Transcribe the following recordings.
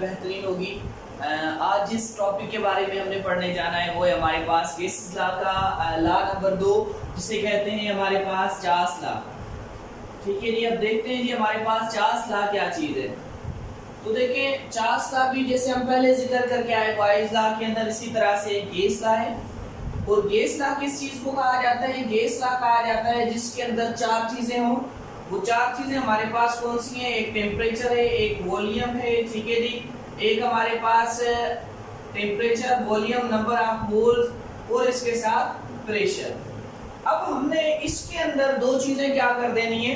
बेहतरीन होगी। आज जिस टॉपिक के बारे में हमने पढ़ने जाना है वो है हमारे पास गेसेस लॉ का लॉ नंबर 2, जिसे कहते हैं हमारे पास चार्ल्स लॉ। ठीक है जी, अब देखते हैं जी हमारे पास चार्ल्स लॉ क्या चीज है। तो देखें, चार्ल्स लॉ भी जैसे हम पहले जिक्र करके आए बॉयज लॉ के अंदर, इसी तरह से गेस लॉ है। और गेस लॉ किस चीज को कहा जाता है? गेस लॉ कहा जाता है जिसके अंदर चार चीजें हों। वो चार चीजें हमारे पास कौन सी हैं? एक टेम्परेचर है, एक वॉल्यूम है, ठीक है जी, एक हमारे पास temperature, volume, number of moles और इसके साथ प्रेशर। अब हमने इसके अंदर दो चीजें क्या कर देनी है?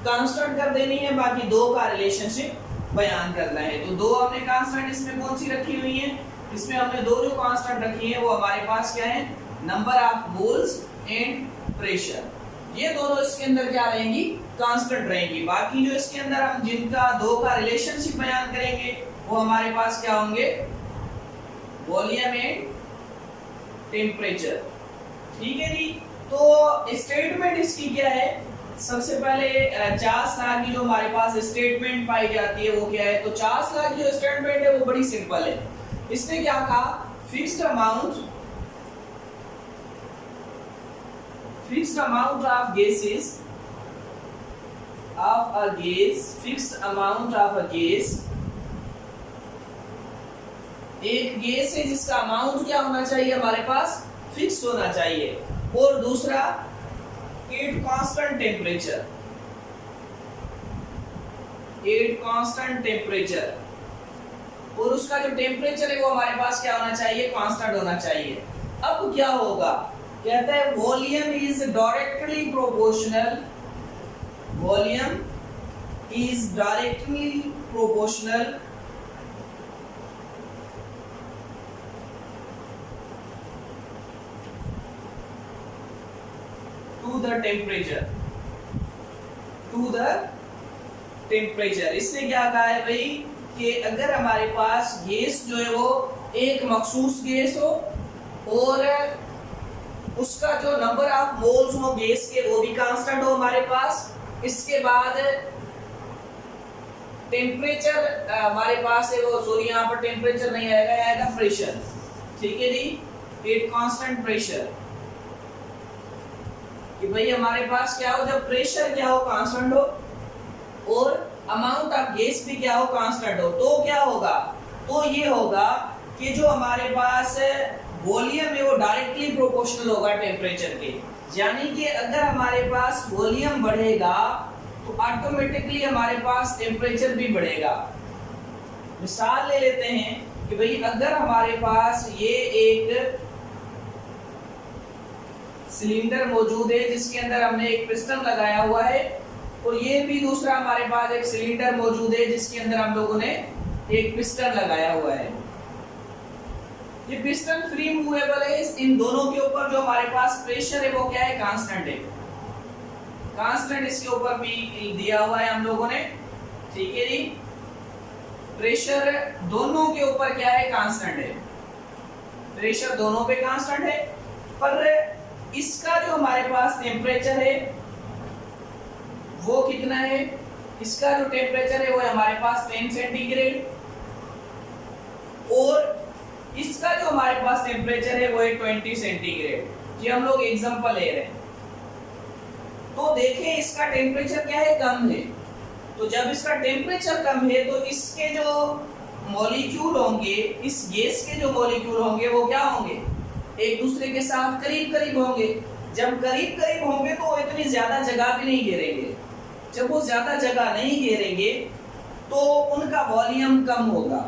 कांस्टेंट कर देनी है, बाकी दो का रिलेशनशिप बयान करना है। तो दो हमने कांस्टेंट इसमें कौन सी रखी हुई है? इसमें हमने दो जो कांस्टेंट रखी है वो हमारे पास क्या है? Number of moles and pressure. ये दोनों इसके अंदर क्या रहेंगी? कांस्टेंट रहेंगी। बाकी जो इसके अंदर हम जिनका दो का रिलेशनशिप बयान करेंगे वो हमारे पास क्या होंगे? Volume and temperature. ठीक है जी। तो स्टेटमेंट इसकी क्या है? सबसे पहले चार्ल्स लॉ की जो हमारे पास स्टेटमेंट पाई जाती है वो क्या है? तो चार्ल्स लॉ की जो स्टेटमेंट है वो बड़ी सिंपल है। इसने क्या कहा? Fixed amount of gases of a gas, fixed amount of a gas, एक गैस है जिसका अमाउंट क्या होना चाहिए? हमारे पास फिक्स होना चाहिए। और दूसरा एट कांस्टेंट टेम्परेचर, और उसका जो टेम्परेचर है वो हमारे पास क्या होना चाहिए? कांस्टेंट होना चाहिए। अब क्या होगा? कहता है volume is directly proportional to the temperature। इसने क्या कहा है भाई कि अगर हमारे पास गैस जो है वो एक मखसूस गैस हो और उसका जो नंबर ऑफ मोल्स हो गैस के वो भी कांस्टेंट हो हमारे पास, इसके बाद टेम्परेचर हमारे पास है वो, सॉरी यहाँ पर टेम्परेचर नहीं आएगा, आएगा प्रेशर। ठीक है जी, एक कांस्टेंट प्रेशर, कि भाई हमारे पास क्या हो? जब प्रेशर क्या हो? कांस्टेंट हो, और अमाउंट ऑफ गैस भी क्या हो? कांस्टेंट हो। तो क्या होगा? तो ये होगा कि जो हमारे पास वॉल्यूम है वो डायरेक्टली प्रोपोर्शनल होगा टेम्परेचर के। यानी कि अगर हमारे पास वॉल्यूम बढ़ेगा तो ऑटोमेटिकली हमारे पास टेम्परेचर भी बढ़ेगा। मिसाल ले लेते हैं कि भाई अगर हमारे पास ये एक सिलेंडर मौजूद है जिसके अंदर हमने एक पिस्टन लगाया हुआ है, और ये भी दूसरा हमारे पास एक सिलेंडर मौजूद है जिसके अंदर हम लोगों ने एक पिस्टन लगाया हुआ है। ये पिस्टन फ्री मूवेबल है। इन दोनों के ऊपर जो हमारे पास प्रेशर है वो क्या है? कांस्टेंट है। कांस्टेंट इसके ऊपर भी दिया हुआ है हम लोगों ने। ठीक है जी, प्रेशर दोनों के ऊपर क्या है? कांस्टेंट है। प्रेशर दोनों पे कांस्टेंट है, पर इसका जो हमारे पास टेम्परेचर है वो कितना है? इसका जो टेम्परेचर है वो है हमारे पास 10 सेंटीग्रेड, और इसका जो हमारे पास टेम्परेचर है वो है 20 सेंटीग्रेड। ये हम लोग एग्जांपल ले रहे हैं। तो देखें इसका टेम्परेचर क्या है? कम है। तो जब इसका टेम्परेचर कम है तो इसके जो मॉलिक्यूल होंगे, इस गैस के जो मॉलिक्यूल होंगे वो क्या होंगे? एक दूसरे के साथ करीब करीब होंगे। जब करीब करीब होंगे तो वो इतनी ज्यादा जगह भी नहीं घेरेंगे। जब वो ज्यादा जगह नहीं घेरेंगे तो उनका वॉल्यूम कम होगा।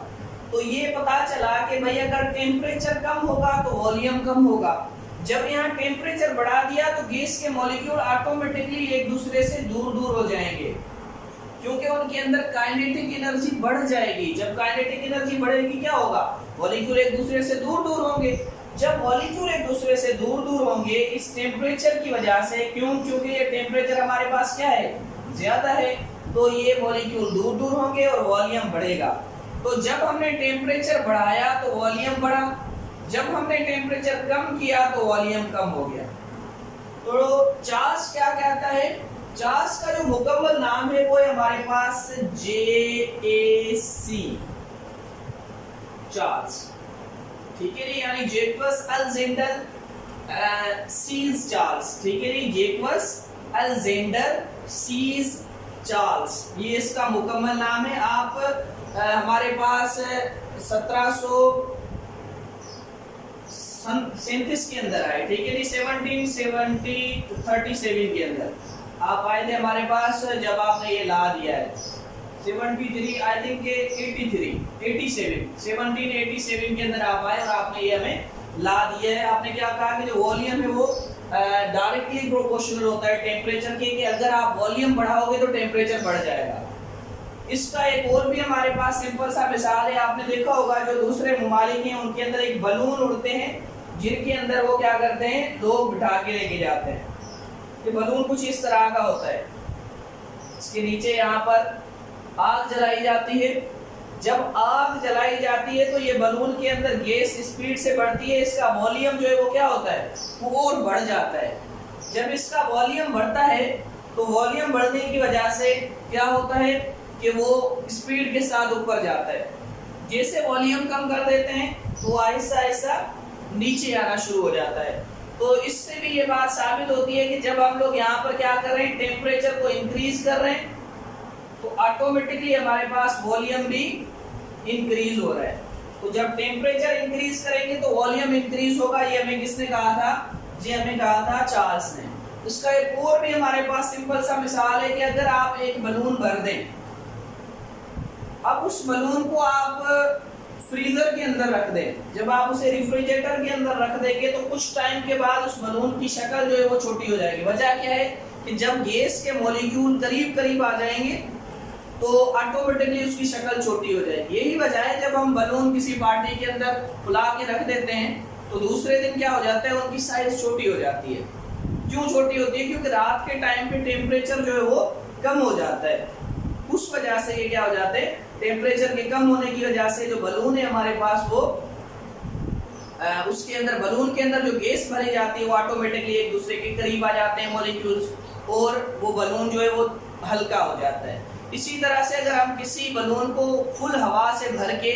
तो ये पता चला कि भाई अगर टेम्परेचर कम होगा तो वॉल्यूम कम होगा। जब यहाँ टेम्परेचर बढ़ा दिया तो गैस के मॉलिक्यूल ऑटोमेटिकली एक दूसरे से दूर दूर हो जाएंगे, क्योंकि उनके अंदर काइनेटिक एनर्जी बढ़ जाएगी। जब काइनेटिक एनर्जी बढ़ेगी क्या होगा? मॉलिक्यूल एक दूसरे से दूर दूर होंगे। जब मॉलिक्यूल एक दूसरे से दूर दूर होंगे इस टेम्परेचर की वजह से, क्योंकि ये टेम्परेचर हमारे पास क्या है? ज्यादा है, तो ये मॉलिक्यूल दूर दूर होंगे और वॉल्यूम बढ़ेगा। तो जब हमने टेम्परेचर बढ़ाया तो वॉल्यूम बढ़ा, जब हमने टेम्परेचर कम किया तो वॉल्यूम कम हो गया। तो चार्ल्स क्या कहता है? चार्ल्स का जो मुकम्मल नाम है वो है हमारे पास JAC। चार्ल्स, ठीक है जी, यानी जैकबस अलेक्जेंडर सीज चार्ल्स, ठीक है जी, जैकबस अलेक्जेंडर सीज चार्ल्स, ये इसका मुकम्मल नाम है। आप हमारे पास 1737 के अंदर आए, ठीक है जी, 1737 के अंदर आप आए थे हमारे पास, जब आपने ये ला दिया है 73 आई थिंक 1787 के अंदर आप आए और आपने ये हमें ला दिया है। आपने क्या कहा कि जो वॉल्यूम है वो डायरेक्टली प्रोपोर्शनल होता है टेम्परेचर के, कि अगर आप वॉल्यूम बढ़ाओगे तो टेम्परेचर बढ़ जाएगा। इसका एक और भी हमारे पास सिंपल सा मिसाल है, आपने देखा होगा जो दूसरे ममालिक हैं उनके अंदर एक बलून उड़ते हैं जिनके अंदर वो क्या करते हैं, लोग बिठा के लेके जाते हैं। ये बलून कुछ इस तरह का होता है, इसके नीचे यहाँ पर आग जलाई जाती है। जब आग जलाई जाती है तो ये बलून के अंदर गैस स्पीड से बढ़ती है, इसका वॉल्यूम जो है वो क्या होता है, वो और बढ़ जाता है। जब इसका वॉल्यूम बढ़ता है तो वॉल्यूम बढ़ने की वजह से क्या होता है कि वो स्पीड के साथ ऊपर जाता है। जैसे वॉल्यूम कम कर देते हैं तो आहिस्ता आहिस्ता नीचे आना शुरू हो जाता है। तो इससे भी ये बात साबित होती है कि जब हम लोग यहाँ पर क्या कर रहे हैं, टेम्परेचर को इंक्रीज कर रहे हैं, तो ऑटोमेटिकली हमारे पास वॉल्यूम भी इंक्रीज हो रहा है। तो जब टेम्परेचर इंक्रीज करेंगे तो वॉल्यूम इंक्रीज होगा। ये हमें किसने कहा था, जी हमें कहा था चार्ल्स ने। इसका एक और भी हमारे पास सिंपल सा मिसाल है कि अगर आप एक बलून भर दें, अब उस बलून को आप फ्रीजर के अंदर रख दें, जब आप उसे रेफ्रिजरेटर के अंदर रख देंगे तो कुछ टाइम के बाद उस बलून की शक्ल जो है वो छोटी हो जाएगी। वजह क्या है कि जब गैस के मॉलिक्यूल करीब करीब आ जाएंगे तो ऑटोमेटिकली उसकी शक्ल छोटी हो जाएगी। यही वजह है जब हम बलून किसी पार्टी के अंदर फुला के रख देते हैं तो दूसरे दिन क्या हो जाता है, उनकी साइज छोटी हो जाती है। क्यों छोटी होती है, क्योंकि रात के टाइम पे टेम्परेचर जो है वो कम हो जाता है। उस वजह से ये क्या हो जाते हैं, टेम्परेचर के कम होने की वजह से जो बलून है हमारे पास वो उसके अंदर बलून के अंदर जो गैस भरी जाती है वो ऑटोमेटिकली एक दूसरे के करीब आ जाते हैं मॉलिक्यूल्स, और वो बलून जो है वो हल्का हो जाता है। इसी तरह से अगर हम किसी बलून को फुल हवा से भर के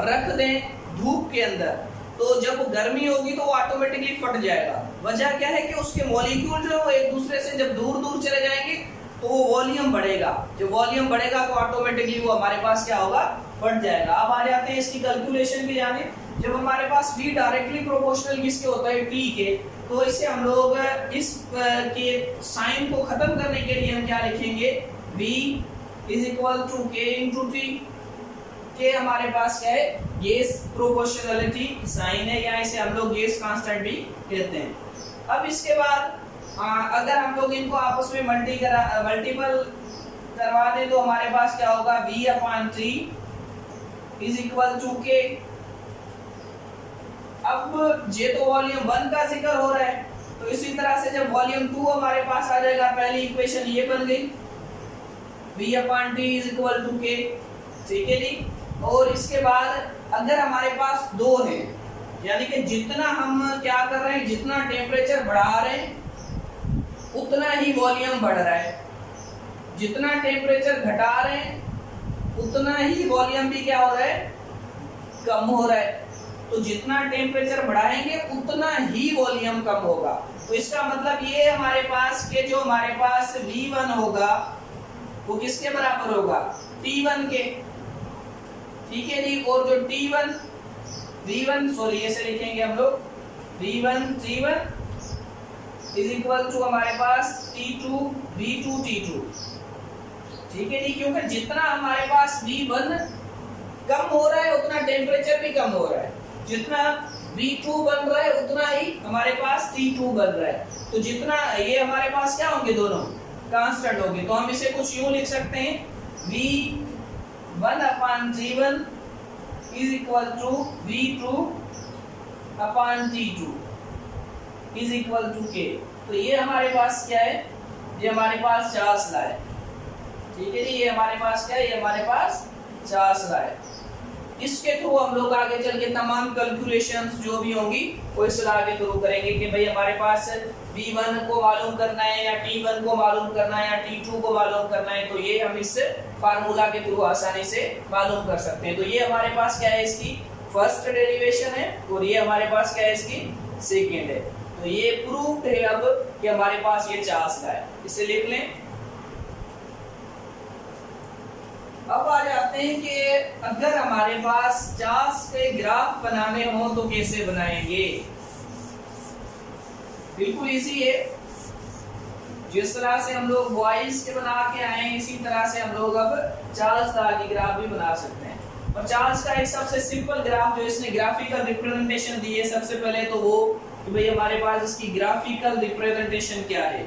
रख दें धूप के अंदर, तो जब गर्मी होगी तो वो ऑटोमेटिकली फट जाएगा। वजह क्या है कि उसके मॉलिक्यूल जो है वो एक दूसरे से जब दूर दूर चले जाएंगे तो वो वॉल्यूम बढ़ेगा। जब वॉल्यूम बढ़ेगा तो ऑटोमेटिकली वो हमारे पास क्या होगा, फट जाएगा। अब आ जाते हैं इसकी कैलकुलेशन की जाने। जब हमारे पास V डायरेक्टली प्रोपोर्शनल किसके होता है, T के, तो इसे हम लोग इस के साइन को खत्म करने के लिए हम क्या लिखेंगे, V is equal to K into T। के हमारे पास क्या है, गैस प्रोपोर्शनलिटी साइन है, या इसे हम लोग गैस कांस्टेंट भी कहते हैं। अब इसके बाद अगर हम लोग इनको आपस में मल्टीपल करवा दें तो हमारे पास क्या होगा, V upon T is equal to K। अब ये तो वॉल्यूम 1 का जिक्र हो रहा है, तो इसी तरह से जब वॉल्यूम 2 हमारे पास आ जाएगा, पहली इक्वेशन ये बन गई, V upon T is equal to K, ठीक है जी। और इसके बाद अगर हमारे पास 2 है, यानी कि जितना हम क्या कर रहे हैं, जितना टेम्परेचर बढ़ा रहे हैं उतना ही वॉल्यूम बढ़ रहा है, जितना टेम्परेचर घटा रहे हैं उतना ही वॉल्यूम भी क्या हो रहा है, कम हो रहा है। तो जितना टेम्परेचर बढ़ाएंगे उतना ही वॉल्यूम कम होगा। तो इसका मतलब ये हमारे पास के जो हमारे पास V1 होगा वो किसके बराबर होगा, T1 के, ठीक है जी। और जो V1 सॉरी ऐसे लिखेंगे हम लोग, T1 इज इक्वल टू हमारे पास T2 V2 T2, ठीक है जी। क्योंकि जितना हमारे पास V1 कम हो रहा है उतना टेम्परेचर भी कम हो रहा है, जितना V2 बन रहा है उतना ही हमारे पास T2 बन रहा है। तो जितना ये हमारे पास क्या होंगे, दोनों कांस्टेंट होंगे। तो हम इसे कुछ यूं लिख सकते हैं, V1 upon T1 is equal to V2 upon T2 is equal to K। तो ये हमारे पास क्या है, ये हमारे पास चार्ल्स लॉ है, ठीक है जी। ये हमारे पास क्या है, ये हमारे पास चार्ल्स लॉ है। इसके थ्रू हम लोग आगे चल के तमाम कैलकुलेशंस जो भी होंगी वो इस लॉ के थ्रू करेंगे कि भाई हमारे पास V1 को मालूम करना है या T1 को मालूम करना है या T2 को मालूम करना है, तो ये हम इस फार्मूला के थ्रू आसानी से मालूम कर सकते हैं। तो ये हमारे पास क्या है, इसकी फर्स्ट डेरिवेशन है और ये हमारे पास क्या है, इसकी सेकेंड है। तो ये प्रूव्ड है अब कि हमारे पास ये चार्ल्स लॉ है। इसे लिख लें। अब आ जाते हैं कि अगर हमारे पास चार्ल्स के ग्राफ बनाने हो तो कैसे बनाएंगे। बिल्कुल इजी है, जिस तरह से हम लोग बॉयज के बना के आए इसी तरह से हम लोग अब चार्ल्स लॉ की ग्राफ भी बना सकते हैं। और चार्ल्स का एक सबसे सिंपल ग्राफ जो इसने ग्राफिकल रिप्रेजेंटेशन दी है, सबसे पहले तो वो कि भाई हमारे पास इसकी ग्राफिकल रिप्रेजेंटेशन क्या है।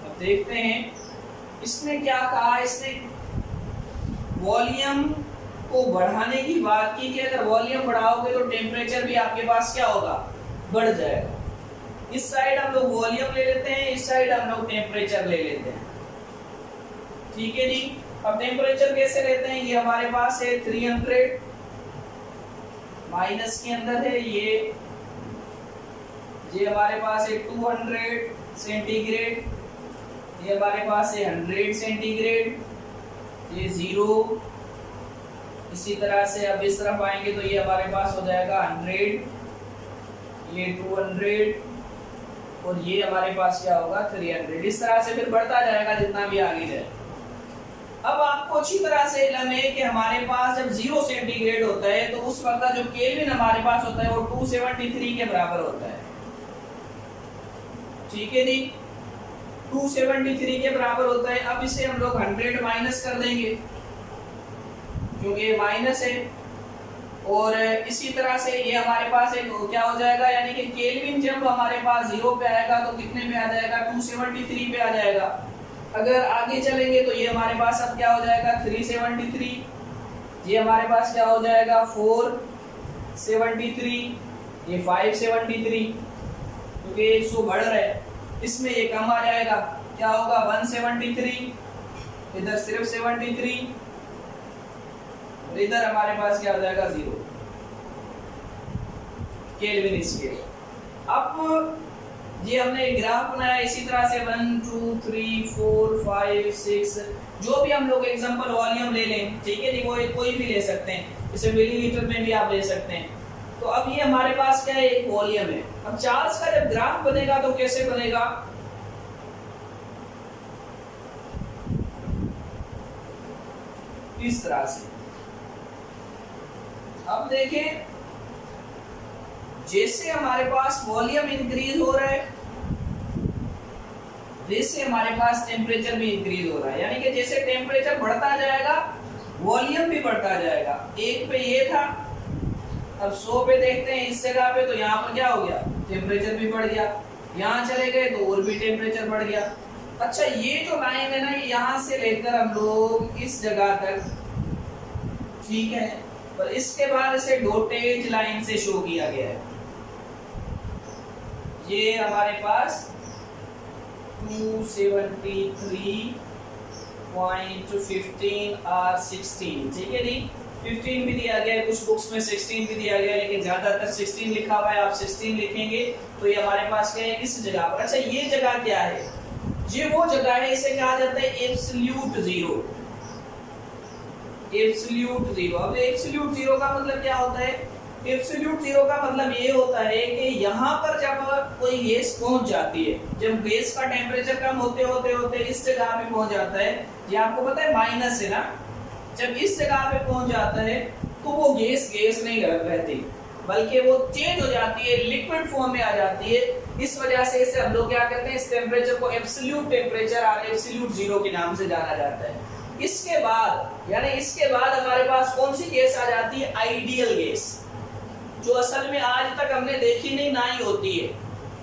अब देखते हैं इसने क्या कहा। इसने वॉल्यूम को बढ़ाने की बात की कि अगर वॉल्यूम बढ़ाओगे तो टेम्परेचर भी आपके पास क्या होगा, बढ़ जाएगा। इस साइड हम लोग वॉल्यूम ले लेते हैं, इस साइड हम लोग टेम्परेचर ले लेते हैं, ठीक है जी। अब टेम्परेचर कैसे लेते हैं, ये हमारे पास है 300 माइनस के अंदर है ये हमारे पास है 200 सेंटीग्रेड, ये हमारे पास है 100 सेंटीग्रेड, ये 0। इसी तरह से अब इस तरफ आएंगे तो ये हमारे पास हो जाएगा 100, ये 200 और ये हमारे पास क्या होगा 300। इस तरह से फिर बढ़ता जाएगा जितना भी आगे जाए। अब आपको अच्छी तरह से इल्म है कि हमारे पास जब 0 सेंटीग्रेड होता है तो उस वक्त जो केल्विन हमारे पास होता है वो 273 के बराबर होता है, ठीक है जी। 273 के बराबर होता है। अब इसे हम लोग 100 माइनस कर देंगे क्योंकि माइनस है, और इसी तरह से ये हमारे पास एक क्या हो जाएगा, यानी कि केल्विन जब हमारे पास 0 पे आएगा तो कितने पे आ जाएगा, 273 पे आ जाएगा। अगर आगे चलेंगे तो ये हमारे पास अब क्या हो जाएगा 373, ये हमारे पास क्या हो जाएगा 473, ये 573, क्योंकि 100 बढ़ रहा है, इसमें ये कम आ जाएगा, क्या होगा 173, इधर सिर्फ 73 और इधर हमारे पास क्या हो जाएगा 0 केल्विन स्केल। अब ये हमने ग्राफ बनाया इसी तरह से 1 2 3 4 5 6 जो भी हम लोग एग्जांपल वॉल्यूम ले लें, ठीक है जी, वो कोई भी ले सकते हैं, इसे मिलीलीटर में भी आप ले सकते हैं। तो अब ये हमारे पास क्या है, एक वॉल्यूम है। अब चार्ल्स का जब ग्राफ बनेगा तो कैसे बनेगा, इस तरह से। अब देखें जैसे हमारे पास वॉल्यूम इंक्रीज हो रहा है वैसे हमारे पास टेम्परेचर भी इंक्रीज हो रहा है, यानी कि जैसे टेम्परेचर बढ़ता जाएगा वॉल्यूम भी बढ़ता जाएगा। 1 पे ये था, अब 100 पे देखते हैं इस जगह पे, तो यहाँ पर क्या हो गया, टेम्परेचर भी बढ़ गया। यहाँ चले गए तो और भी टेम्परेचर बढ़ गया। अच्छा, ये जो लाइन है ना, ये यहाँ से लेकर हम लोग इस जगह तक, ठीक है, और इसके बाद इसे डॉटेज लाइन से शो किया गया है। ये हमारे पास 273.15 और 16, ठीक है जी। 15 भी दिया गया है, कुछ बुक्स में 16 भी दिया गया है, लेकिन ज्यादातर 16 लिखा हुआ है, आप 16 लिखेंगे तो ये हमारे पास क्या है, इस जगह पर। अच्छा, ये जगह क्या है, ये वो जगह है, इसे कहा जाता है एब्सोल्यूट जीरो। Absolute zero. अब एब्सोल्यूट जीरो का मतलब क्या होता है, एब्सोल्यूट जीरो का मतलब ये होता है कि यहाँ पर जब कोई गैस पहुंच जाती है, जब गैस का टेम्परेचर कम होते होते होते इस जगह पे पहुंच जाता है, ये आपको पता है माइनस है ना, जब इस जगह पे पहुंच जाता है तो वो गैस गैस नहीं रहती, बल्कि वो चेंज हो जाती है, लिक्विड फॉर्म में आ जाती है। इस वजह से इसे हम लोग क्या कहते हैं, इस टेम्परेचर को एब्सोल्यूट टेम्परेचर और एब्सोल्यूट जीरो के नाम से जाना जाता है। इसके बाद यानी इसके बाद हमारे पास कौन सी गैस आ जाती है, आइडियल गैस, जो असल में आज तक हमने देखी नहीं, ना ही होती है,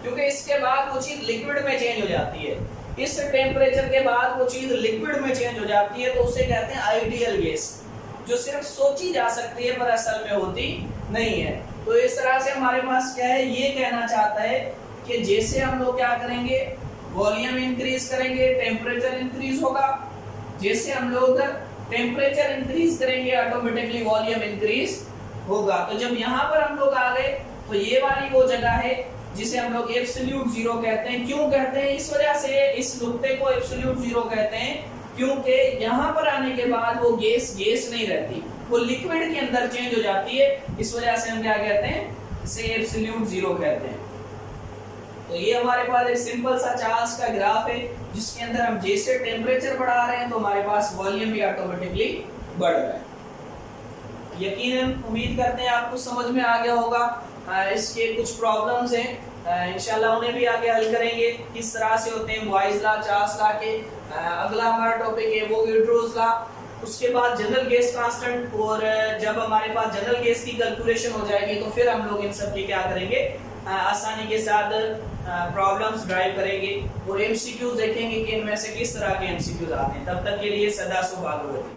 क्योंकि इसके बाद वो चीज लिक्विड में चेंज हो जाती है। इस टेम्परेचर के बाद वो चीज लिक्विड में चेंज हो जाती है, तो उसे कहते हैं आइडियल गैस, जो सिर्फ सोची जा सकती है पर असल में होती नहीं है। तो इस तरह से हमारे पास क्या है, ये कहना चाहता है कि जैसे हम लोग क्या करेंगे, वॉल्यूम इंक्रीज करेंगे, टेम्परेचर इंक्रीज होगा, जैसे हम लोग टेम्परेचर इंक्रीज करेंगे ऑटोमेटिकली वॉल्यूम इंक्रीज होगा। तो जब यहाँ पर हम लोग आ गए तो ये वाली वो जगह है जिसे हम लोग एब्सोल्यूट जीरो कहते हैं। क्यों कहते हैं, इस वजह से इस नुक्ते को एब्सोल्यूट जीरो कहते हैं क्योंकि यहाँ पर आने के बाद वो गैस गैस नहीं रहती, वो लिक्विड के अंदर चेंज हो जाती है। इस वजह से हम क्या कहते हैं, इसे एब्सोल्यूट जीरो कहते हैं। तो ये हमारे पास एक सिंपल सा चार्ल्स का ग्राफ है, जिसके अंदर हम जैसे टेम्परेचर बढ़ा रहे हैं तो हमारे पास वॉल्यूम भी ऑटोमेटिकली बढ़ रहा है। यकीनन उम्मीद करते हैं आपको समझ में आ गया होगा। इसके कुछ प्रॉब्लम्स हैं, इंशाल्लाह उन्हें भी आगे हल करेंगे, किस तरह से होते हैं बॉयज लॉ, चार्ल्स लॉ के। अगला हमारा टॉपिक है वोगाड्रोस लॉ, उसके बाद जनरल गैस कांस्टेंट, और जब हमारे पास जनरल गैस की कैलकुलेशन हो जाएगी तो फिर हम लोग इन सब की क्या करेंगे, आसानी के साथ प्रॉब्लम्स ड्राइव करेंगे और एमसीक्यूज देखेंगे कि इनमें से किस तरह के एमसीक्यूज आते हैं। तब तक के लिए सदा सुभागवती।